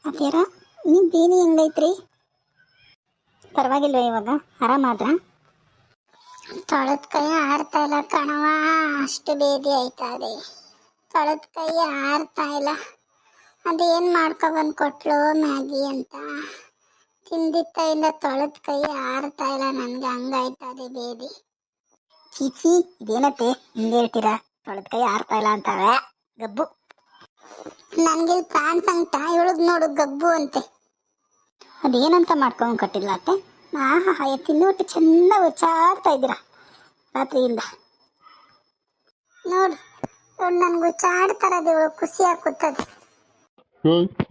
ಅದ್ಯಾರ ನಿಮ್ಮ ಬೇನಿ ಹೆಂಗೈತ್ರಿ? ಪರವಾಗಿಲ್ವ ಇವಾಗ? ಆರಾಮಾದ್ರ? ತೊಳೆದ ಕೈ ಆರ್ತಾ ಇಲ್ಲ ಕಣವ, ಅಷ್ಟು ಬೇದಿ ಆಯ್ತದೆ. ತೊಳೆದ ಕೈ ಆರ್ತಾ ಇಲ್ಲ. ಅದೇನು ಮಾಡ್ಕೊಬಂದು ಕೊಟ್ಲು ಮ್ಯಾಗಿ ಅಂತ, ತಿಂದಿತ್ತೈಂದ ತೊಳೆದ ಕೈ ಆರ್ತಾ ಇಲ್ಲ ನನಗೆ, ಹಂಗಾಯ್ತದೆ ಬೇದಿ. ಚೀಚಿ, ಇದೇನತ್ತೆ ಹಿಂಗೆ ಹೇಳ್ತೀರಾ? ತೊಳೆದ ಕೈ ಆರ್ತಾ ಇಲ್ಲ ಅಂತಾವೆ ಗಬ್ಬು. ನನಗಿಲ್ಲಿ ಪ್ರಾಣ್ ಸಂಕಟ, ಇವಳಗ್ ನೋಡು ಗಬ್ಬು ಅಂತೆ. ಅದೇನಂತ ಮಾಡ್ಕೊಂಡು ಕಟ್ಟಿಲ್ಲ ಅತ್ತೆ? ಆಹಾ, ತಿನ್ನೋಟ್ಟು ಚೆನ್ನಾಗಿ ಉಚ್ಚಾಡ್ತಾ ಇದ್ದೀರಾ ರಾತ್ರಿಯಿಂದ. ನೋಡು ನನ್ಗೆ ಉಚ್ಚಾಡ್ತಾರದು, ಇವಳು ಖುಷಿ ಆಗುತ್ತದೆ.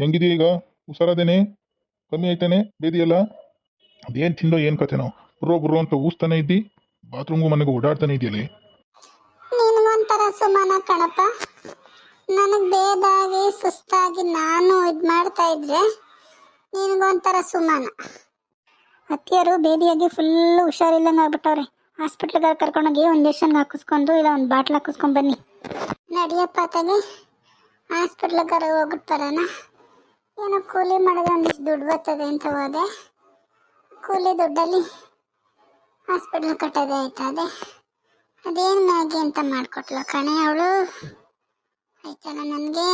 ಹೆಂಗಿದೆಯಾ ಈಗ? ಹುಷಾರದೇನೆ? ಕಮ್ಮಿ ಆಯ್ತಾನೆ ಬೇದಿಯಲ್ಲ? ಅದೇನು ತಿಂದೋ ಏನು ಕತೆನೋ, ಬರೋ ಅಂತ ಊಸ್ತಾನೆ ಇದ್ದಿ, ಬಾತ್ರೂಮ್ಗೂ ಮನೆಗೂ ಓಡಾಡ್ತಾನೆ ಇದೆಯಲ್ಲ. ನಿನಗೊಂಥರ ಸುಮಾನ ಕಣಪ್ಪ. ನನಗೆ ಬೇದಾಗಿ ಸುಸ್ತಾಗಿ ನಾನು ಇದು ಮಾಡ್ತಾ ಇದ್ರೆ ನಿನಗೊಂಥರ ಸುಮಾನ. ಅತ್ತಿಯರು ಬೇದಿಯಾಗಿ ಫುಲ್ಲು ಹುಷಾರಿಲ್ಲಂಗೆ ಆಗ್ಬಿಟ್ಟವ್ರೆ. ಹಾಸ್ಪಿಟ್ಲಿಗೆ ಕರ್ಕೊಂಡೋಗಿ ಒಂದು ಇಂಜೆಕ್ಷನ್ ಹಾಕಿಸ್ಕೊಂಡು ಇಲ್ಲ ಒಂದು ಬಾಟ್ಲ್ ಹಾಕಿಸ್ಕೊಂಡು ಬನ್ನಿ. ನಡಿಯಪ್ಪ ತಗೆ, ಹಾಸ್ಪಿಟ್ಲಿಗಾರ ಹೋಗ್ಬಿಟ್ಟು ಬರೋಣ. ಏನೋ ಕೂಲಿ ಮಾಡೋದು ಒಂದಿಷ್ಟು ದುಡ್ಡು ಬರ್ತದೆ ಅಂತ ಹೋದೆ. ಕೂಲಿ ದುಡ್ಡಲ್ಲಿ ಹಾಸ್ಪಿಟ್ಲ್ ಕಟ್ಟೋದೇ ಆಯ್ತದೆ. ಅದೇನು ಮ್ಯಾಗಿ ಅಂತ ಮಾಡಿಕೊಟ್ಲು ಕಣೆ ಅವಳು. ಆಯ್ತಲ್ಲ ನನಗೆ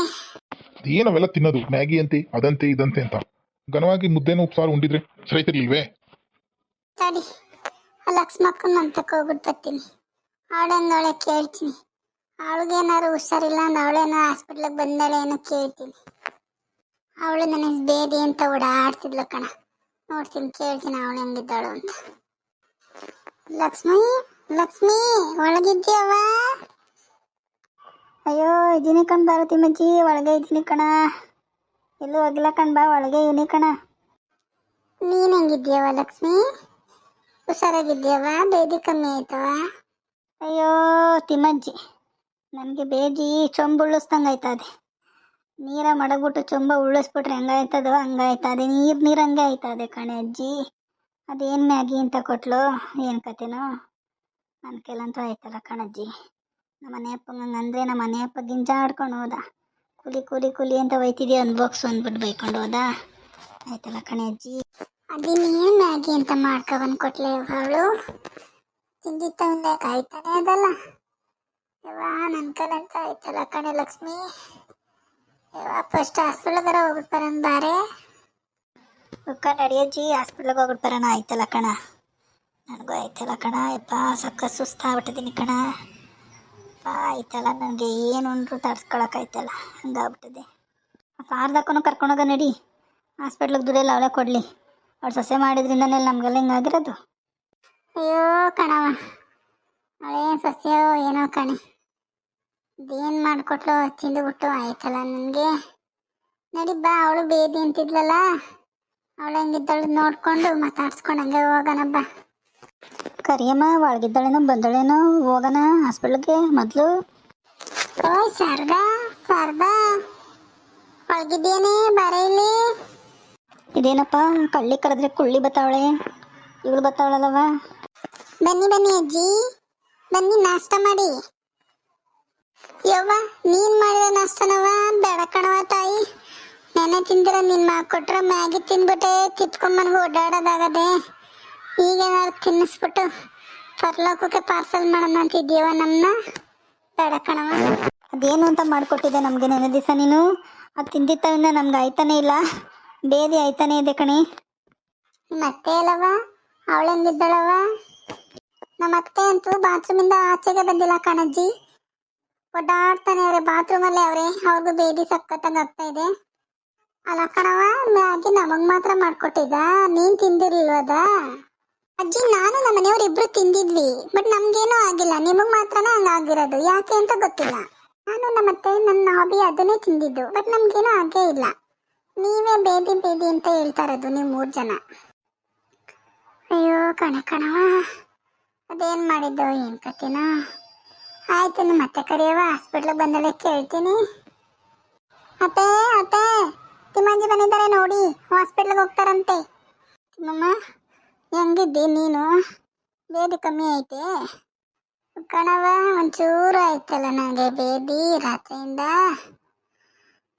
ಏನವೆಲ್ಲ ತಿನ್ನೋದು? ಮ್ಯಾಗಿ ಅಂತೆ, ಅದಂತೆ ಇದಂತೆ ಅಂತ. ಘನವಾಗಿ ಮುದ್ದೆನೂ ಉಪ್ಸಾರು ಉಂಡಿದ್ರೆ ಸರಿತಿರ್ಲಿಲ್ವೇ? ತಡಿ, ಲಕ್ಷ್ಮಕ್ಕನ ಅಂತಕ್ಕೆ ಹೋಗ್ಬಿಟ್ಟು ಬರ್ತೀನಿ. ಅವಳಂದವಳೆ ಕೇಳ್ತೀನಿ. ಅವಳಿಗೇನಾದ್ರು ಹುಷಾರಿಲ್ಲ ಅಂದ್ರೆ ಅವಳೇನೋ ಹಾಸ್ಪಿಟ್ಲಿಗೆ ಬಂದಾಳೆ ಏನೋ ಕೇಳ್ತೀನಿ. ಅವಳು ನನಗೆ ಬೇದಿ ಅಂತ ಓಡಾಡ್ತಿದ್ಲು ಕಣ. ನೋಡ್ತೀನಿ, ಕೇಳ್ತೀನಿ ಅವಳು ಹೆಂಗಿದ್ದಾಳು ಅಂತ. ಲಕ್ಷ್ಮಿ, ಲಕ್ಷ್ಮಿ ಒಳಗಿದ್ಯವ? ಅಯ್ಯೋ, ಇದೀನಿ ಕಣ್ ಭಾರತಿ ಮಜ್ಜಿ, ಒಳಗೆ ಇದ್ದೀನಿ ಕಣ. ಎಲ್ಲೂ ಹೋಗಿಲ್ಲ ಕಣ್ ಬಾ, ಒಳಗೆ ಇವನಿ ಕಣ. ನೀನು ಹೆಂಗಿದ್ಯವ ಲಕ್ಷ್ಮಿ? ಹುಷಾರಾಗಿದ್ಯವ? ಬೇದಿ ಕಮ್ಮಿ ಆಯ್ತವ? ಅಯ್ಯೋ ತಿಮ್ಮಜ್ಜಿ, ನನಗೆ ಬೇದಿ ಚೊಂಬು ಉಳ್ಳಿಸ್ದಂಗೆ ಆಯ್ತದೆ. ನೀರ ಮಡಗ್ಬಿಟ್ಟು ಚೊಂಬ ಉಳ್ಳಿಸ್ಬಿಟ್ರೆ ಹೆಂಗಾಯ್ತದೋ ಹಂಗಾಯ್ತದೆ. ನೀರು ಹಂಗೆ ಆಯ್ತದೆ ಕಣೆ ಅಜ್ಜಿ. ಅದೇನು ಮ್ಯಾಗಿ ಅಂತ ಕೊಟ್ಲು, ಏನು ಕತೆನೋ ನನ್ನ ಕೆಲಂತೂ ಆಯ್ತಲ್ಲ ಕಣಜ್ಜಿ. ನಮ್ಮ ಮನೆ ಅಪ್ಪಂಗೆ ಅಂದರೆ ನಮ್ಮ ಮನೆ ಅಪ್ಪ ಗಿಂಜಾಡ್ಕೊಂಡು ಹೋದ. ಕೂಲಿ ಕೂಲಿ ಕೂಲಿ ಅಂತ ಒಯ್ತಿದ್ದೀವಿ, ಒಂದು ಬಾಕ್ಸ್ ಅಂದ್ಬಿಟ್ಟು ಬೈಕೊಂಡು ಹೋದ. ಆಯ್ತಲ್ಲ ಕಣೆ ಅಜ್ಜಿ. ಅದೇನೇನು ಮ್ಯಾಗಿ ಅಂತ ಮಾಡ್ಕೊಬಂದು ಕೊಟ್ಲೆ ಅವಳು? ತಿಂದಿತ್ತಂದೆ ಆಯ್ತಾನೆ ಅದಲ್ಲ ಯವ್ವ. ನನ್ನ ಕಲಂತ ಆಯ್ತಲ್ಲ ಕಣೆ ಲಕ್ಷ್ಮಿ. ಯವ್ವ, ಫಸ್ಟ್ ಹಾಸ್ಪಿಟ್ಲ್ಗಾರ ಹೋಗ್ಬಿಟ್ಟು ಬರೋಣ ಬಾರೆ. ನಡಿಯಜ್ಜಿ, ಹಾಸ್ಪಿಟ್ಲಿಗೆ ಹೋಗ್ಬಿಟ್ಟು ಬರೋಣ. ಆಯ್ತಲ್ಲ ಕಣ, ನನಗೂ ಆಯ್ತಲ್ಲ ಕಣ. ಯಪ್ಪ ಸಕ್ಕ ಸುಸ್ತಾಗ್ಬಿಟ್ಟಿದ್ದೀನಿ ಕಣ. ಆಯ್ತಲ್ಲ, ನನಗೆ ಏನು ಉಂಡ್ರು ತಡ್ಸ್ಕೊಳಕ್ಕಾಯ್ತಲ್ಲ, ಹಂಗಾಗ್ಬಿಟ್ಟಿದೆ. ಸಾರ್ದಕ್ಕೂ ಕರ್ಕೊಂಡೋಗ ನಡಿ. ಹಾಸ್ಪಿಟ್ಲಿಗೆ ದುಡ್ಡೆಲ್ಲ ಅವಳೇ ಕೊಡಲಿ. ಅವ್ಳು ಸೊಸೆ ಮಾಡಿದ್ರಿಂದನೇ ನಮಗೆಲ್ಲ ಹಿಂಗಾಗಿರೋದು. ಅಯ್ಯೋ ಕಣವ, ಅವಳೇನು ಸಸ್ಯೋ ಏನೋ ಕಣೆ. ಅದೇನು ಮಾಡಿಕೊಟ್ಲು ತಿಂದುಬಿಟ್ಟು ಆಯ್ತಲ್ಲ ನನಗೆ. ನಡಿ ಬಾ, ಅವಳು ಬೇದಿ ಅಂತಿದ್ಲಲ್ಲ, ಅವಳು ಹೆಂಗಿದ್ದಳು ನೋಡ್ಕೊಂಡು ಮಾತಾಡ್ಸ್ಕೊಂಡು ಹಂಗೆ ಹೋಗೋಣ ಬಾ. ಕರಿಯಮ್ಮ ಒಳಗಿದ್ದಾಳೇನೋ ಬಂದಳೇನೋ, ಹೋಗೋಣ ಹಾಸ್ಪಿಟ್ಲಿಗೆ ಮೊದಲು. ಓಯ್ ಶಾರದಾ, ಶಾರದಾ ಒಳಗಿದ್ದೇನೆ, ಬರ ಇಲ್ಲಿ. ಇದೇನಪ್ಪ ಕಳ್ಳಿ ಕರೆದ್ರೆ ಕುಳ್ಳಿ ಬತ್ತಾವಳೆ, ಇವಳು ಬತ್ತಾವಳಲ್ಲವ. ಬನ್ನಿ ಬನ್ನಿ ಅಜ್ಜಿ, ಬನ್ನಿ ನಾಷ್ಟ ಮಾಡಿ. ಯವ್ವ, ನೀನ್ ಮಾಡಿದ ನಾಷ್ಟನವ? ಬೇಡ ಕಣವ ತಾಯಿ, ನೆನೆ ತಿಂದಿರ ನಿನ್ನ ಕೊಟ್ರೆ ಮ್ಯಾಗಿ ತಿಂದ್ಬಿಟ್ಟೆ ಕಿತ್ಕೊಂಬನ್ಗೆ ಓಡಾಡೋದಾಗದೆ. ಈಗೇನಾದ್ರು ತಿನ್ನಿಸ್ಬಿಟ್ಟು ಪರ್ಲೋಕಕ್ಕೆ ಪಾರ್ಸಲ್ ಮಾಡೋಣ ಅಂತಿದ್ದೀವ ನಮ್ಮನ್ನ? ಬೇಡ ಕಣವ. ಅದೇನು ಅಂತ ಮಾಡಿಕೊಟ್ಟಿದ್ದೆ ನಮಗೆ ನೆನೆ ದಿವಸ ನೀನು? ಅದು ತಿಂದಿದ್ದರಿಂದ ನಮ್ಗೆ ಆಯ್ತಾನೆ ಇಲ್ಲ, ಬೇದಿ ಆಯ್ತಾನೆ ಇದೆ ಕಣಿ. ಮತ್ತೆ ಅಲ್ಲವ, ಅವಳು ಹೆಂಗಿದ್ದಳವ? ನಮ್ಮ ಅತ್ತೆ ಅಂತೂ ಬಾತ್ರೂಮಿಂದ ಆಚೆಗೆ ಬಂದಿಲ್ಲ ಕಣಜ್ಜಿ, ಓಡಾಡ್ತಾನೆ ಅವ್ರೆ ಬಾತ್ರೂಮಲ್ಲೇ ಅವ್ರೆ. ಅವ್ರಿಗೂ ಬೇದಿ ಸಖತ್ತಾಗಿ ಆಗ್ತಾ ಇದೆ. ಅಲ್ಲ ಕಣವ, ಮ್ಯಾಗಿ ನಮಗ್ ಮಾತ್ರ ಮಾಡ್ಕೊಟ್ಟಿದ್ದ, ನೀನ್ ತಿಂದಿರ್ಲಿಲ್ವದ? ಅಜ್ಜಿ, ನಾನು ನಮ್ಮ ಮನೆಯವ್ರು ಇಬ್ರು ತಿಂದಿದ್ವಿ, ಬಟ್ ನಮ್ಗೇನೂ ಆಗಿಲ್ಲ. ನಿಮಗ್ ಮಾತ್ರನೇ ಹಂಗಾಗಿರೋದು, ಯಾಕೆ ಅಂತ ಗೊತ್ತಿಲ್ಲ. ನಾನು ನಮ್ಮತ್ತೆ ನನ್ನ ಹಾಬಿ ಅದನ್ನೇ ತಿಂದಿದ್ದು, ಬಟ್ ನಮ್ಗೇನೂ ಆಗೇ ಇಲ್ಲ. ನೀವೇ ಬೇದಿ ಬೇದಿ ಅಂತ ಹೇಳ್ತಾ ಇರೋದು ನೀವು 3 ಜನ. ಅಯ್ಯೋ ಕಣವ, ಅದೇನು ಮಾಡಿದ್ದೋ ಏನು ಕತೆನೋ. ಆಯ್ತು, ಮತ್ತೆ ಕರೆಯವ, ಹಾಸ್ಪಿಟ್ಲಿಗೆ ಬಂದಳೆ ಕೇಳ್ತೀನಿ. ಅತ್ತೆ ಅತ್ತೆ, ತಿಮ್ಮಜ್ಜಿ ಬಂದಿದ್ದಾರೆ ನೋಡಿ, ಹಾಸ್ಪಿಟ್ಲಿಗೆ ಹೋಗ್ತಾರಂತೆ. ತಿಮ್ಮಮ್ಮ, ಹೆಂಗಿದ್ದಿ ನೀನು? ಬೇದಿ ಕಮ್ಮಿ ಐತೆ ಕಣವ? ಒಂಚೂರು ಆಯ್ತಲ್ಲ ನನಗೆ ಬೇದಿ ರಾತ್ರಿಯಿಂದ.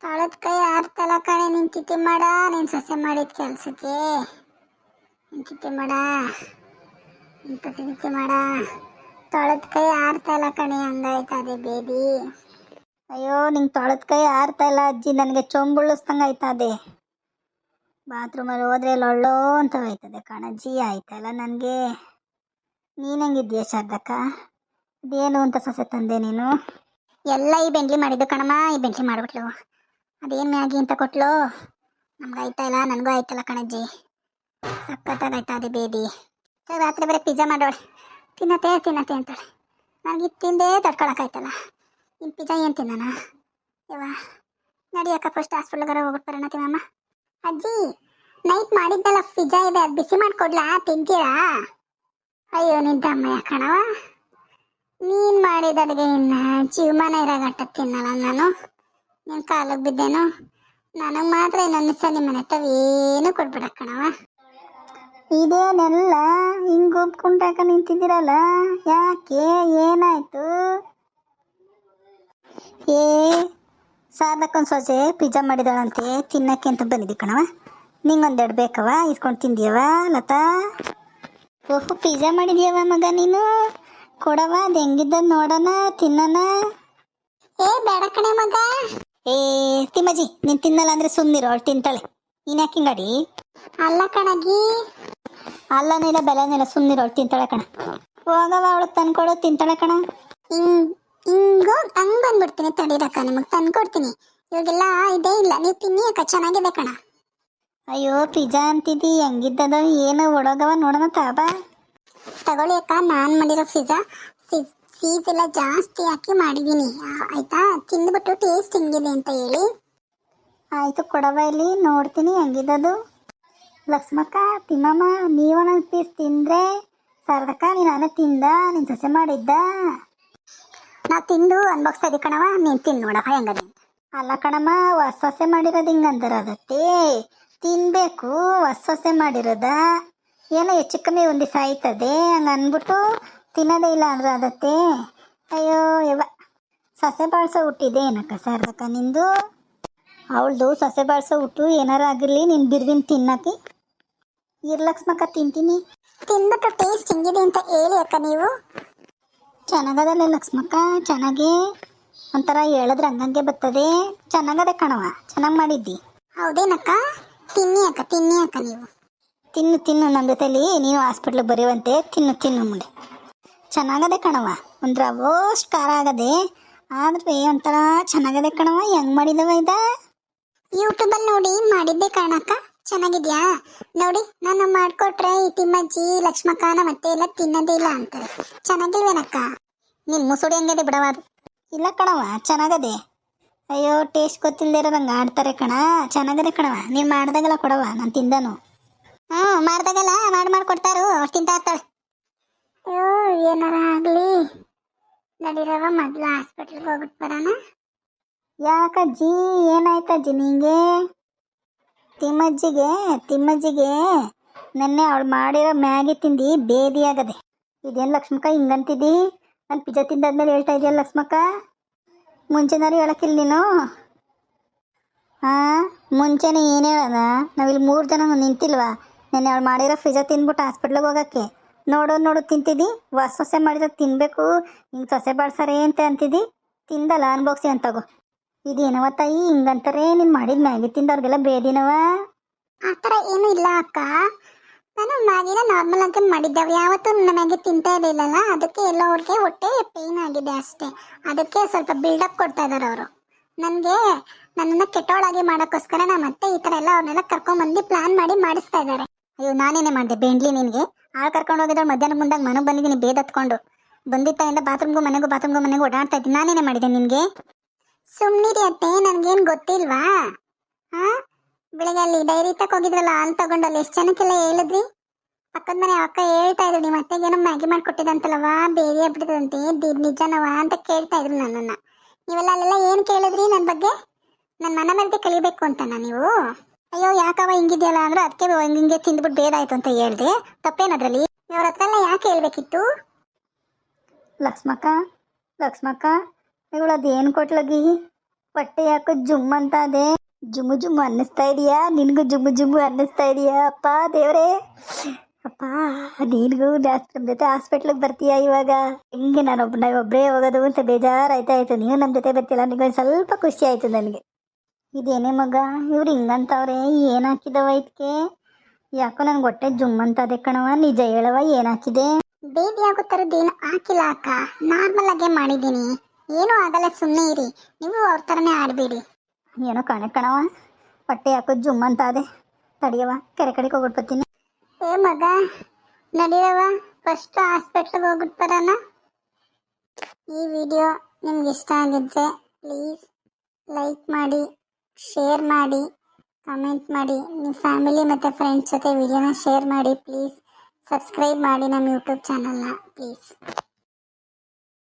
ತೊಳೆದ ಕೈ ಆರ್ತಲ್ಲ ಕಣೆ ನಿನ್ ತಿಥಿ ಮಾಡ ನೀನ್ ಸೊಸೆ ಮಾಡಿದ ಕೆಲ್ಸಕ್ಕೆ ನಿನ್ ತಿಥಿ ಮಾಡ ಇಂಥ ತಿಥಿ ಮಾಡ ತೊಳೆದ ಕೈ ಆರ್ತಲ್ಲ ಕಣೆ ಹಂಗಾಯ್ತದೆ ಬೇದಿ. ಅಯ್ಯೋ ನಿಂಗೆ ತೊಳೆದ ಕೈ ಆರ್ತಾ ಇಲ್ಲ ಅಜ್ಜಿ, ನನಗೆ ಚೊಂಬುಳಿಸ್ದಂಗೆ ಆಯ್ತದೆ. ಬಾತ್ರೂಮಲ್ಲಿ ಹೋದ್ರೆ ಲೊಳ್ಳೋ ಅಂತ ಹೋಯ್ತದೆ ಕಣಜ್ಜಿ, ಆಯ್ತಲ್ಲ ನನಗೆ. ನೀನು ಹೆಂಗಿದ್ಯಾ ಶಾರದಕ್ಕ? ಇದೇನು ಅಂತ ಸೊಸೆ ತಂದೆ ನೀನು? ಎಲ್ಲ ಈ ಬೆಂಡ್ಲಿ ಮಾಡಿದ್ದು ಕಣಮ್ಮ, ಈ ಬೆಂಡ್ಲಿ ಮಾಡಿಬಿಟ್ಲು. ಅದೇನು ಮ್ಯಾಗಿ ಅಂತ ಕೊಟ್ಲು, ನಮ್ಗೆ ಆಯ್ತಾ ಇಲ್ಲ, ನನಗೂ ಆಯ್ತಲ್ಲ ಕಣಜ್ಜಿ. ಸಖತ್ತಾಗಾಯ್ತದೆ ಬೇದಿ. ರಾತ್ರಿ ಬರೀ ಪಿಜ್ಜಾ ಮಾಡೋಳೆ, ತಿನ್ನತ್ತೆ ಅಂತಾಳೆ. ನನಗೆ ತಿಂದೇ ತಡ್ಕೊಳಕ್ಕಾಯ್ತಲ್ಲ, ಇನ್ನು ಪಿಜ್ಜಾ ಏನು ತಿನ್ನೋಣ ಯವ್ವ. ನಡಿಯಕ್ಕ ಫಸ್ಟ್ ಹಾಸ್ಪಿಟ್ಲ್ಗಾರ ಹೋಗ್ಬಿಡ್ತಾರಣ್ಣ ತಿಮ್ಮಮ್ಮ. ಅಜ್ಜಿ ನೈಟ್ ಮಾಡಿದ್ದಲ್ಲ ಪಿಜ್ಜಾ ಇದೆ, ಅದು ಬಿಸಿ ಮಾಡಿಕೊಡ್ಲಾ, ತಿಂತೀರಾ? ಅಯ್ಯೋ ನಿದ್ದಮ್ಮಯ್ಯ ಕಣವ, ನೀನು ಮಾಡಿದ ಅಡುಗೆ ಇನ್ನು ಜೀವಮಾನ ಇರಾಗಟ್ಟ ತಿನ್ನಲ್ಲ ನಾನು. ನೀನು ಕಾಲಿಗೆ ಬಿದ್ದೇನು, ನನಗೆ ಮಾತ್ರ ಇನ್ನೊಂದು ಸಲ ನಿಮ್ಮ ಮನೆ ತಾವೇನು ಕೊಡ್ಬೇಡ ಕಣವ. ಇದೇನೆಲ್ಲ ಹಿಂಗೆ ಒಪ್ಕೊಂಡಾಕ ನಿಂತಿದ್ದೀರಲ್ಲ, ಯಾಕೆ ಏನಾಯ್ತು? ಏ ಸಾರ್ದಕ್ಕೊಂದು ಸೊಸೆ ಪಿಜ್ಜಾ ಮಾಡಿದಾಳಂತೆ, ತಿನ್ನಕ್ಕೆ ಅಂತ ಬಂದಿದ್ದಿ ಕಣವ. ನಿಂಗೊಂದೆರಡು ಬೇಕವ, ಇಸ್ಕೊಂಡು ತಿಂದಿಯವ ಲತಾ? ಓಹೋ ಪಿಜ್ಜಾ ಮಾಡಿದ್ಯವ ಮಗ ನೀನು, ಕೊಡವ, ಅದು ಹೆಂಗಿದ್ದದ್ದು ನೋಡೋಣ, ತಿನ್ನೋಣ. ಏ ಬೇಡ ಕಣೆ ಮಗ. ಏ ತಿಮ್ಮಜ್ಜಿ, ನೀನು ತಿನ್ನಲ್ಲ ಅಂದರೆ ಸುಮ್ಮನಿರೋ, ಅವಳು ತಿಂತಾಳೆ, ನೀನು ಯಾಕೆ ಹಿಂಗಾಡಿ? ಅಲ್ಲ ಕಣಗಿ, ಅಲ್ಲನೂ ಇಲ್ಲ ಬೆಲೆನೂ ಇಲ್ಲ, ಸುಮ್ಮನಿರೋ, ಅವಳು ತಿಂತಾಳೆ ಕಣ. ಹೋಗವ, ಅವಳು ತಂದ್ಕೊಡು, ತಿಂತಾಳೆ ಕಣ. ಹಿಂಗೋ ಹಂಗೆ ಬಂದ್ಬಿಡ್ತೀನಿ ತಡೀರಕ್ಕ, ನಿಮಗೆ ತಂದು ಕೊಡ್ತೀನಿ. ಇವಾಗೆಲ್ಲ ಇದೇ ಇಲ್ಲ, ನೀವು ತಿನ್ನಿ ಅಕ್ಕ, ಚೆನ್ನಾಗಿದೆ ಕಣ. ಅಯ್ಯೋ ಪಿಜ್ಜಾ ಅಂತಿದ್ದಿ, ಹೆಂಗಿದ್ದದ ಏನು ಒಳಗವ ನೋಡೋಣ ತಾಬಾ. ತಗೊಳ್ಳಿ ಅಕ್ಕ, ನಾನು ಮಾಡಿರೋ ಪಿಜ್ಜಾ ಚೀಸ್ ಎಲ್ಲ ಜಾಸ್ತಿ ಹಾಕಿ ಮಾಡಿದ್ದೀನಿ ಆಯ್ತಾ. ತಿಂದ್ಬಿಟ್ಟು ಟೇಸ್ಟ್ ಹೆಂಗಿದೆ ಅಂತ ಹೇಳಿ. ಆಯಿತು ಕೊಡವ, ಇಲ್ಲಿ ನೋಡ್ತೀನಿ ಹೆಂಗಿದ್ದದು. ಲಕ್ಷ್ಮಕ್ಕ ತಿಮ್ಮಮ್ಮ, ನೀವೊಂದೊಂದು ಪೀಸ್ ತಿಂದರೆ ಸಾರದಕ್ಕ, ನೀನು ತಿಂದ, ನೀನು ಸೊಸೆ ಮಾಡಿದ್ದ? ನಾ ತಿಂದು ಅನ್ಭೋಗ್ಸ್ತಾ ಇದ್ದೆ ಕಣವ, ನೀನು ತಿಂದು ನೋಡಪ್ಪ ಹೆಂಗದೆ. ಅಲ್ಲ ಕಣಮ್ಮ, ಹೊಸೊಸೆ ಮಾಡಿರೋದು ಹಿಂಗಂತಾರದತ್ತೆ, ತಿನ್ನಬೇಕು, ಹೊಸೊಸೆ ಮಾಡಿರೋದ ಏನೋ ಹೆಚ್ಚು ಕಮ್ಮಿ ಒಂದು ದಿವಸ ಆಯ್ತದೆ, ಹಂಗೆ ಅಂದ್ಬಿಟ್ಟು ತಿನ್ನೋದೇ ಇಲ್ಲ ಅಂದ್ರೆ ಅದತ್ತೆ. ಅಯ್ಯೋ ಯವ್ವ, ಸೊಸೆ ಬಾಳ್ಸೋ ಹುಟ್ಟಿದೆ ಏನಕ್ಕ ಸಾರದಕ್ಕ ನಿಂದು? ಅವಳದು ಸೊಸೆ ಬಾಳ್ಸೋ ಹುಟ್ಟು ಏನಾರು ಆಗಿರಲಿ, ನೀನು ಬಿರ್ವಿನ ತಿನ್ನಕ್ಕೆ ಇರ್ಲಕ್ಷ್ಮಕ್ಕ, ತಿಂತೀನಿ. ತಿಂದ್ಬಿಟ್ಟು ಟೇಸ್ಟ್ ಹೆಂಗಿದೆ ಅಂತ ಹೇಳಿ ಅಕ್ಕ ನೀವು. ಚೆನ್ನಾಗದಲ್ಲ ಲಕ್ಷ್ಮಕ್ಕ, ಚೆನ್ನಾಗಿ ಒಂಥರ ಹೇಳಿದ್ರೆ ಹಂಗಂಗೆ ಬರ್ತದೆ, ಚೆನ್ನಾಗದೆ ಕಣವ, ಚೆನ್ನಾಗಿ ಮಾಡಿದ್ದಿ. ಹೌದೇನಕ್ಕ? ತಿನ್ನಿ ಅಕ್ಕ ನೀವು. ತಿನ್ನು ನನ್ನ ಜೊತೆಲಿ ನೀನು ಹಾಸ್ಪಿಟ್ಲಿಗೆ ಬರೆಯುವಂತೆ, ತಿನ್ನು ಮುಂದೆ. ಚೆನ್ನಾಗದೆ ಕಣವ, ಒಂದು ರವೋಷ್ಟು ಖಾರ ಆಗದೆ, ಆದರೆ ಒಂಥರ ಚೆನ್ನಾಗದೆ ಕಣವ. ಹೆಂಗೆ ಮಾಡಿದವ ಇದ? ಯೂಟ್ಯೂಬಲ್ಲಿ ನೋಡಿ ಮಾಡಿದ್ದೆ ಕಣಕ್ಕ, ಚೆನ್ನಾಗಿದ್ಯಾ ನೋಡಿ. ನಾನು ಮಾಡಿಕೊಟ್ರೆ ಈ ತಿಮ್ಮಜ್ಜಿ ಲಕ್ಷ್ಮಕ್ಕನ ಮತ್ತೆ ಎಲ್ಲ ತಿನ್ನೋದೇ ಇಲ್ಲ ಅಂತಾರೆ. ಚೆನ್ನಾಗಿಲ್ವೇನಕ್ಕ? ನಿನ್ನ ಮುಸುಡಿ ಹೆಂಗದೆ ಬಿಡವ ಅದು. ಇಲ್ಲ ಕಣವ, ಚೆನ್ನಾಗದೆ. ಅಯ್ಯೋ ಟೇಸ್ಟ್ ಗೊತ್ತಿಲ್ಲದೆ ಇರೋ ನಂಗೆ ಆಡ್ತಾರೆ ಕಣ, ಚೆನ್ನಾಗದೆ ಕಣವ. ನೀನು ಮಾಡ್ದಾಗೆಲ್ಲ ಕೊಡವ, ನಾನು ತಿಂದನು. ಮಾಡ್ದಾಗೆಲ್ಲ ಮಾಡ್ಕೊಡ್ತಾರು, ಅವ್ರು ತಿಂತಾ ಇರ್ತಾಳೆ. ಅಯ್ಯೋ ಏನಾರ ಆಗಲಿ, ನಡೀರವ ಮೊದಲು ಹಾಸ್ಪಿಟ್ಲಿಗೆ ಹೋಗ್ಬಿಟ್ಟು ಬರೋಣ. ಯಾಕಜ್ಜಿ, ಏನಾಯ್ತಜ್ಜಿ ನಿಂಗೆ? ತಿಮ್ಮಜ್ಜಿಗೆ ನೆನ್ನೆ ಅವಳು ಮಾಡಿರೋ ಮ್ಯಾಗಿ ತಿಂದು ಬೇದಿ ಆಗದೆ. ಇದೇನು ಲಕ್ಷ್ಮಕ್ಕ ಹಿಂಗಂತಿದ್ದಿ? ನಾನು ಪಿಜ್ಜಾ ತಿಂದಾದ್ಮೇಲೆ ಹೇಳ್ತಾ ಇದೆಯಲ್ಲ ಲಕ್ಷ್ಮಕ್ಕ, ಮುಂಚೆನಾರು ಹೇಳಕ್ಕಿಲ್ಲ ನೀನು? ಮುಂಚೆನೇ ಏನು ಹೇಳೋದ? ನಾವಿಲ್ಲಿ 3 ಜನ ನಿಂತಿಲ್ವಾ? ನೆನ್ನೆ ಅವಳು ಮಾಡಿರೋ ಪಿಜ್ಜಾ ತಿಂದ್ಬಿಟ್ಟು ಹಾಸ್ಪಿಟ್ಲಿಗೆ ಹೋಗೋಕ್ಕೆ ನೋಡು ತಿಂತಿದ್ದಿ. ಹೊಸೊಸೆ ಮಾಡಿದ್ರೆ ತಿನ್ನಬೇಕು, ಹಿಂಗೆ ಸೊಸೆ ಬಾಳ್ಸಾರೆ ಅಂತ ಅಂತಿದ್ದಿ, ತಿಂದಲ್ಲ ಅನ್ಬೋಗ್ಸಿ ಅಂತಗೋ. ಇದೇನವ ತಾಯಿ ಹಿಂಗಂತಾರೆ? ನೀನು ಮಾಡಿದ ಮ್ಯಾಗಿ ತಿಂದವ್ರಿಗೆಲ್ಲ ಬೇದಿನವ? ಆ ಥರ ಏನೂ ಇಲ್ಲ ಅಕ್ಕ, ನಾನು ಮ್ಯಾಗಿನ ನಾರ್ಮಲ್ ಆಗಿ ಮಾಡಿದ್ದೇವೆ, ಯಾವತ್ತೂ ನನ್ನ ಮ್ಯಾಗಿ ತಿಂತಾ ಇರಲಿಲ್ಲಲ್ಲ, ಅದಕ್ಕೆ ಎಲ್ಲ ಅವ್ರಿಗೆ ಹೊಟ್ಟೆ ಪೇಯ್ನ್ ಆಗಿದೆ ಅಷ್ಟೇ. ಅದಕ್ಕೆ ಸ್ವಲ್ಪ ಬಿಲ್ಡಪ್ ಕೊಡ್ತಾ ಇದ್ದಾರೆ ಅವರು ನನಗೆ. ನನ್ನನ್ನು ಕೆಟ್ಟೋಳಾಗಿ ಮಾಡೋಕ್ಕೋಸ್ಕರ ಮತ್ತೆ ಈ ಥರ ಎಲ್ಲ ಅವ್ರನ್ನೆಲ್ಲ ಕರ್ಕೊಂಡ್ಬಂದು ಪ್ಲಾನ್ ಮಾಡಿ ಮಾಡಿಸ್ತಾ ಇದ್ದಾರೆ. ಅಯ್ಯೋ ನಾನೇನೇ ಮಾಡಿದೆ ಬೇಂಡ್ಲಿ ನಿನಗೆ? ಆಳು ಕರ್ಕೊಂಡು ಹೋಗಿದ್ದಳು, ಮಧ್ಯಾಹ್ನ ಮುಂದಾಗ ಮನೆಗೆ ಬಂದಿದ್ದೀನಿ ಬೇದ್ ಹತ್ಕೊಂಡು. ಬಂದಿತ್ತಾಗಿಂದ ಬಾತ್ರೂಮ್ಗೂ ಮನೆಗೂ ಓಡಾಡ್ತಾ ಇದ್ದೀನಿ. ನಾನೇನೇ ಮಾಡಿದೆ ನಿನಗೆ? ಸುಮ್ಮನಿರಿ ಅತ್ತೆ, ನನಗೇನು ಗೊತ್ತಿಲ್ವಾ? ಬೆಳಿಗ್ಗೆ ಅಲ್ಲಿ ಡೈರಿ ಹೋಗಿದ್ರಲ್ಲ, ಹಾಲು ತಗೊಂಡಲ್ಲಿ ಎಷ್ಟು ಜನಕ್ಕೆಲ್ಲ ಹೇಳಿದ್ರಿ? ಪಕ್ಕದ ಮನೆ ಅಕ್ಕ ಹೇಳ್ತಾ ಇದ್ರು, ನಿಮ್ಮ ಅತ್ತೆಗೇನೋ ಮ್ಯಾಗಿ ಮಾಡಿಕೊಟ್ಟಿದಂತಲ್ಲವಾ, ಬೇರೆ ಆಗ್ಬಿಟ್ಟಿದಂತೆ, ನಿಜನವಾ ಅಂತ ಕೇಳ್ತಾ ಇದ್ರು ನನ್ನನ್ನು. ನೀವೆಲ್ಲ ಅಲ್ಲೆಲ್ಲ ಏನು ಕೇಳಿದ್ರಿ ನನ್ನ ಬಗ್ಗೆ? ನನ್ನ ಮನ ಮರತೆ ಕಳಿಬೇಕು ಅಂತನಾ ನೀವು? ಅಯ್ಯೋ ಯಾಕವ ಹಿಂಗಿದೆಯಲ್ಲ ಅಂದ್ರೆ ಅದಕ್ಕೆ ಹಿಂಗೆ ತಿಂದ್ಬಿಟ್ಟು ಬೇದಾಯ್ತು ಅಂತ ಹೇಳಿದೆ. ತಪ್ಪೇನದ್ರಲ್ಲಿ? ಇವ್ರ ಹತ್ರ ಎಲ್ಲ ಯಾಕೆ ಹೇಳ್ಬೇಕಿತ್ತು? ಲಕ್ಷ್ಮಕ್ಕ ಇವಳು ಅದೇನು ಕೊಟ್ಲಗಿ? ಹೊಟ್ಟೆ ಯಾಕೋ ಜುಮ್ ಅಂತ ಅದೇ ಜುಮ್ಮು ಜುಮ್ಮು ಅನ್ನಿಸ್ತಾ ಇದೆಯಾ ನಿನಗೂ ಜುಮ್ಮು ಜುಮ್ಮು ಅನ್ನಿಸ್ತಾ ಇದೆಯಾ ಅಪ್ಪ ದೇವ್ರೇ ಅಪ್ಪ ನೀನಿಗೂ ನಮ್ಮ ಜೊತೆ ಹಾಸ್ಪಿಟ್ಲಿಗೆ ಬರ್ತೀಯಾ ಇವಾಗ ಹೆಂಗೆ ನಾವು ಒಬ್ಬರೇ ಹೋಗೋದು ಅಂತ ಬೇಜಾರಾಯ್ತಾಯಿತ್ತು ನೀವು ನಮ್ಮ ಜೊತೆ ಬರ್ತಿಲ್ಲ ನಿಮಗೆ ಸ್ವಲ್ಪ ಖುಷಿ ಆಯಿತು ನನಗೆ ಇದೇನೇ ಮಗ ಇವ್ರು ಹಿಂಗಂತವ್ರೆ ಏನು ಹಾಕಿದವ ಇದಕ್ಕೆ ಯಾಕೋ ನನಗೆ ಹೊಟ್ಟೆ ಜುಮ್ ಅಂತ ಅದೇ ಕಣವ ನಿಜ ಹೇಳವ ಏನು ಹಾಕಿದೆ ಬೇಬಿ ಆಗೋ ಥರದ್ದೇನು ಹಾಕಿಲ್ಲ ಅಕ್ಕ, ನಾರ್ಮಲ್ ಆಗೇ ಮಾಡಿದ್ದೀನಿ. ಏನೂ ಆಗಲ್ಲ, ಸುಮ್ಮನೆ ಇರಿ. ನೀವು ಅವ್ರ ಥರನೇ ಆಡಬೇಡಿ. ಏನೋ ಕಣವ ಹೊಟ್ಟೆ ಯಾಕೋ ಜುಮ್ ಅಂತ ಅದೇ ತಡಿಯವ ಕೆರೆ ಕಡೆಗೆ ಹೋಗ್ಬಿಟ್ಬತ್ತೀನಿ. ಏ ಮಗ ನಡೀರವ, ಫಸ್ಟ್ ಹಾಸ್ಪಿಟ್ಲಿಗೆ ಹೋಗ್ಬಿಟ್ಟು ಬರೋಣ. ಈ ವಿಡಿಯೋ ನಿಮ್ಗೆ ಇಷ್ಟ ಆಗಿದ್ರೆ ಪ್ಲೀಸ್ ಲೈಕ್ ಮಾಡಿ, ಶೇರ್ ಮಾಡಿ, ಕಮೆಂಟ್ ಮಾಡಿ. ನಿಮ್ಮ ಫ್ಯಾಮಿಲಿ ಮತ್ತು ಫ್ರೆಂಡ್ಸ್ ಜೊತೆ ವಿಡಿಯೋನ ಶೇರ್ ಮಾಡಿ. ಪ್ಲೀಸ್ ಸಬ್ಸ್ಕ್ರೈಬ್ ಮಾಡಿ ನಮ್ಮ ಯೂಟ್ಯೂಬ್ ಚಾನಲ್ನ ಪ್ಲೀಸ್.